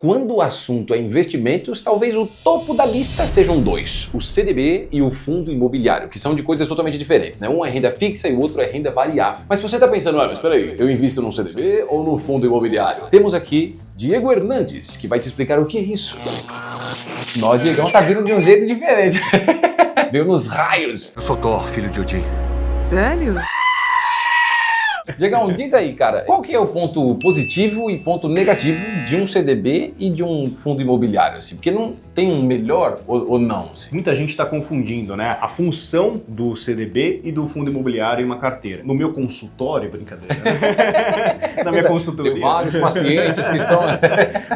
Quando o assunto é investimentos, talvez o topo da lista sejam dois, o CDB e o fundo imobiliário, que são de coisas totalmente diferentes, né? Um é renda fixa e o outro é renda variável. Mas se você está pensando, mas peraí, eu invisto num CDB ou no fundo imobiliário? Temos aqui Diego Hernandes, que vai te explicar o que é isso. Nossa, Diegão tá vindo de um jeito diferente. Veio nos raios. Eu sou Thor, filho de Odin. Sério? Diegão, diz aí, cara, qual que é o ponto positivo e ponto negativo de um CDB e de um fundo imobiliário, assim? Porque não tem um melhor ou não? Assim? Muita gente está confundindo, né, a função do CDB e do fundo imobiliário em uma carteira. No meu consultório, brincadeira, né? Na minha consultoria. Tem vários pacientes que estão...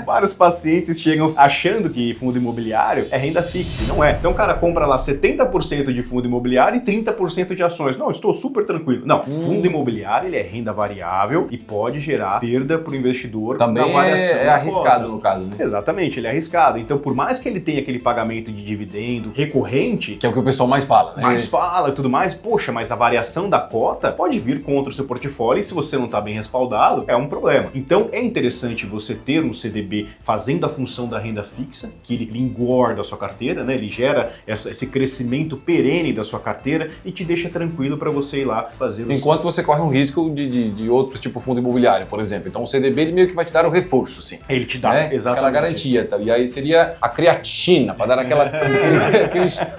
Vários pacientes chegam achando que fundo imobiliário é renda fixa, não é. Então o cara compra lá 70% de fundo imobiliário e 30% de ações. Não, estou super tranquilo. Não, fundo imobiliário ele é renda variável e pode gerar perda para o investidor. Também na variação é arriscado no caso, né? Exatamente, ele é arriscado. Então por mais que ele tenha aquele pagamento de dividendo recorrente, que é o que o pessoal mais fala, né? Mais fala e tudo mais, poxa, mas a variação da cota pode vir contra o seu portfólio e se você não está bem respaldado, é um problema. Então é interessante você ter um CDB fazendo a função da renda fixa, que ele engorda a sua carteira, né? Ele gera esse crescimento perene da sua carteira e te deixa tranquilo para você ir lá fazer o Enquanto você corre um risco de outros, tipo fundo imobiliário, por exemplo. Então o CDB ele meio que vai te dar o reforço, sim. Ele te dá, né? exatamente. Aquela garantia. Tá? E aí seria a creatina, para dar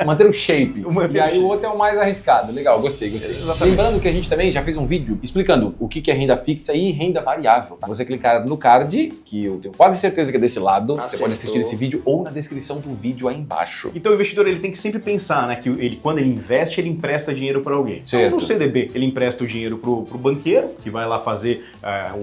manter o shape. E aí o outro é o mais arriscado. Legal, gostei. Exatamente. Lembrando que a gente também já fez um vídeo explicando o que é renda fixa e renda variável. Se você clicar no card, que eu tenho quase certeza que é desse lado, você pode assistir esse vídeo ou na descrição do vídeo aí embaixo. Então o investidor ele tem que sempre pensar, né, que quando ele investe, ele empresta dinheiro para alguém. Certo. Então no CDB, ele empresta o dinheiro pro banqueiro, que vai lá fazer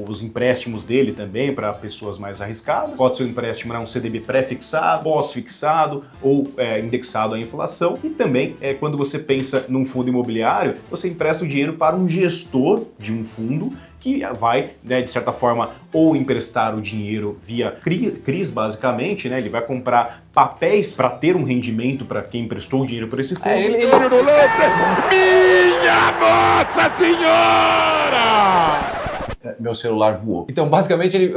os empréstimos dele também para pessoas mais arriscadas. Pode ser um empréstimo, um CDB pré-fixado, pós-fixado ou indexado à inflação. E também, quando você pensa num fundo imobiliário, você empresta o dinheiro para um gestor de um fundo que vai, né, de certa forma, ou emprestar o dinheiro via CRIs, basicamente, né? Ele vai comprar papéis para ter um rendimento para quem emprestou o dinheiro para esse fundo. Minha Nossa Senhora! Meu celular voou. Então, basicamente,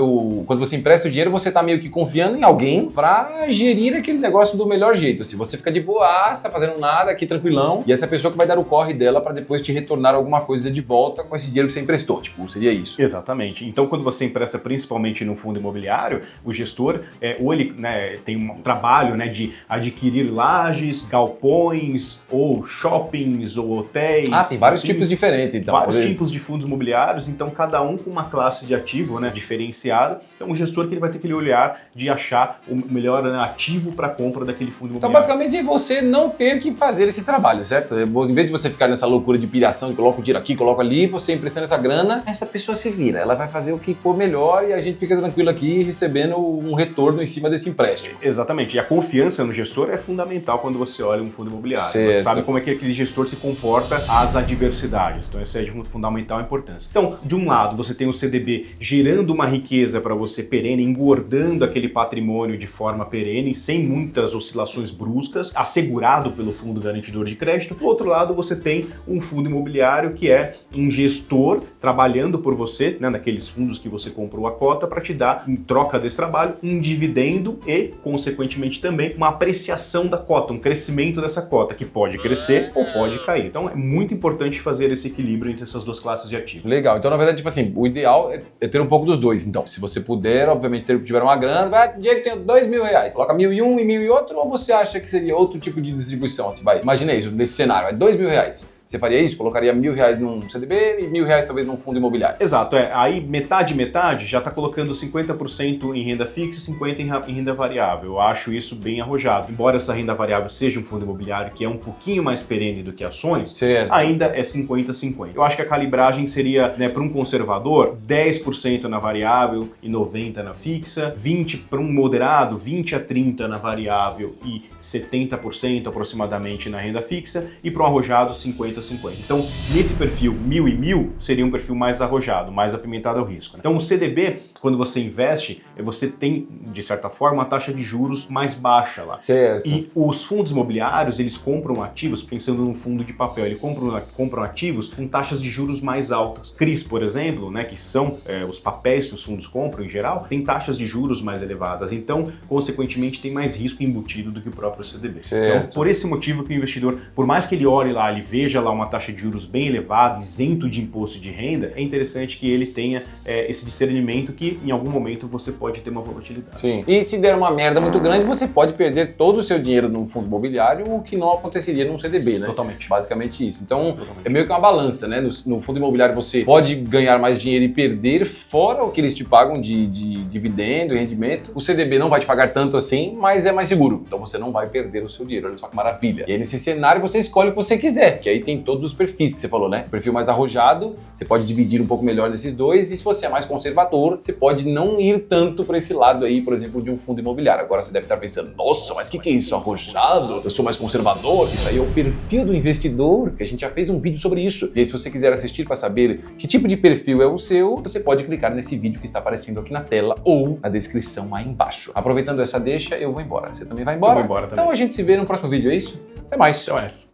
quando você empresta o dinheiro, você tá meio que confiando em alguém pra gerir aquele negócio do melhor jeito. Assim, você fica de boaça, fazendo nada aqui, tranquilão, e essa pessoa que vai dar o corre dela pra depois te retornar alguma coisa de volta com esse dinheiro que você emprestou. Tipo, seria isso. Exatamente. Então, quando você empresta principalmente no fundo imobiliário, o gestor, ou ele, né, tem um trabalho, né, de adquirir lajes, galpões, ou shoppings, ou hotéis. Tem vários tipos diferentes, então. Vários tipos de fundos imobiliários, então cada um com uma classe de ativo, né, diferenciada. Então o gestor que ele vai ter aquele olhar de achar o melhor, né, ativo para compra daquele fundo imobiliário. Então basicamente é você não ter que fazer esse trabalho, certo? Em vez de você ficar nessa loucura de piração, coloca o dinheiro aqui, coloca ali, você emprestando essa grana, essa pessoa se vira, ela vai fazer o que for melhor e a gente fica tranquilo aqui recebendo um retorno em cima desse empréstimo. Exatamente, e a confiança no gestor é fundamental quando você olha um fundo imobiliário. Certo. Você sabe como é que aquele gestor se comporta às adversidades, então isso é de fundamental importância. Então, de um lado, você tem o CDB gerando uma riqueza para você perene, engordando aquele patrimônio de forma perene, sem muitas oscilações bruscas, assegurado pelo fundo garantidor de crédito. Do outro lado, você tem um fundo imobiliário que é um gestor trabalhando por você, né, naqueles fundos que você comprou a cota, para te dar, em troca desse trabalho, um dividendo e, consequentemente, também uma apreciação da cota, um crescimento dessa cota, que pode crescer ou pode cair. Então, é muito importante fazer esse equilíbrio entre essas duas classes de ativos. Legal. Então, na verdade, tipo assim, o ideal é ter um pouco dos dois. Então, se você puder, obviamente, tiver uma grana, Diego, tenho R$2.000. Coloca 1.000 em um e 1.000 em outro, ou você acha que seria outro tipo de distribuição? Assim, imagina isso, nesse cenário, R$2.000. Você faria isso? Colocaria R$1.000 num CDB e R$1.000 talvez num fundo imobiliário. Exato, aí metade já está colocando 50% em renda fixa e 50% em renda variável. Eu acho isso bem arrojado. Embora essa renda variável seja um fundo imobiliário que é um pouquinho mais perene do que ações, certo, ainda é 50-50. Eu acho que a calibragem seria, né, para um conservador, 10% na variável e 90% na fixa, 20% para um moderado, 20 a 30% na variável e 70% aproximadamente na renda fixa, e para um arrojado, 50-50 50-50. Então, nesse perfil 1000 e 1000, seria um perfil mais arrojado, mais apimentado ao risco, né? Então, o CDB, quando você investe, você tem, de certa forma, uma taxa de juros mais baixa lá. Certo. E os fundos imobiliários, eles compram ativos, pensando num fundo de papel, eles compram ativos com taxas de juros mais altas. CRIs, por exemplo, né, que são os papéis que os fundos compram em geral, tem taxas de juros mais elevadas. Então, consequentemente, tem mais risco embutido do que o próprio CDB. Certo. Então, por esse motivo que o investidor, por mais que ele olhe lá, ele veja lá uma taxa de juros bem elevada, isento de imposto de renda, é interessante que ele tenha esse discernimento que em algum momento você pode ter uma volatilidade. Sim. E se der uma merda muito grande, você pode perder todo o seu dinheiro num fundo imobiliário, o que não aconteceria num CDB, né? Totalmente. Basicamente isso. Então, é meio que uma balança, né? No fundo imobiliário você pode ganhar mais dinheiro e perder fora o que eles te pagam de dividendo e rendimento. O CDB não vai te pagar tanto assim, mas é mais seguro. Então você não vai perder o seu dinheiro. Olha só que maravilha. E aí nesse cenário você escolhe o que você quiser, que aí tem todos os perfis que você falou, né? O perfil mais arrojado, você pode dividir um pouco melhor nesses dois, e se você é mais conservador, você pode não ir tanto para esse lado aí, por exemplo, de um fundo imobiliário. Agora você deve estar pensando, nossa, mas o que é isso? Arrojado? Eu sou mais conservador? Isso aí é o perfil do investidor, que a gente já fez um vídeo sobre isso. E aí se você quiser assistir para saber que tipo de perfil é o seu, você pode clicar nesse vídeo que está aparecendo aqui na tela ou na descrição aí embaixo. Aproveitando essa deixa, eu vou embora. Você também vai embora? Eu vou embora também. Então a gente se vê no próximo vídeo, é isso? Até mais. Então é essa.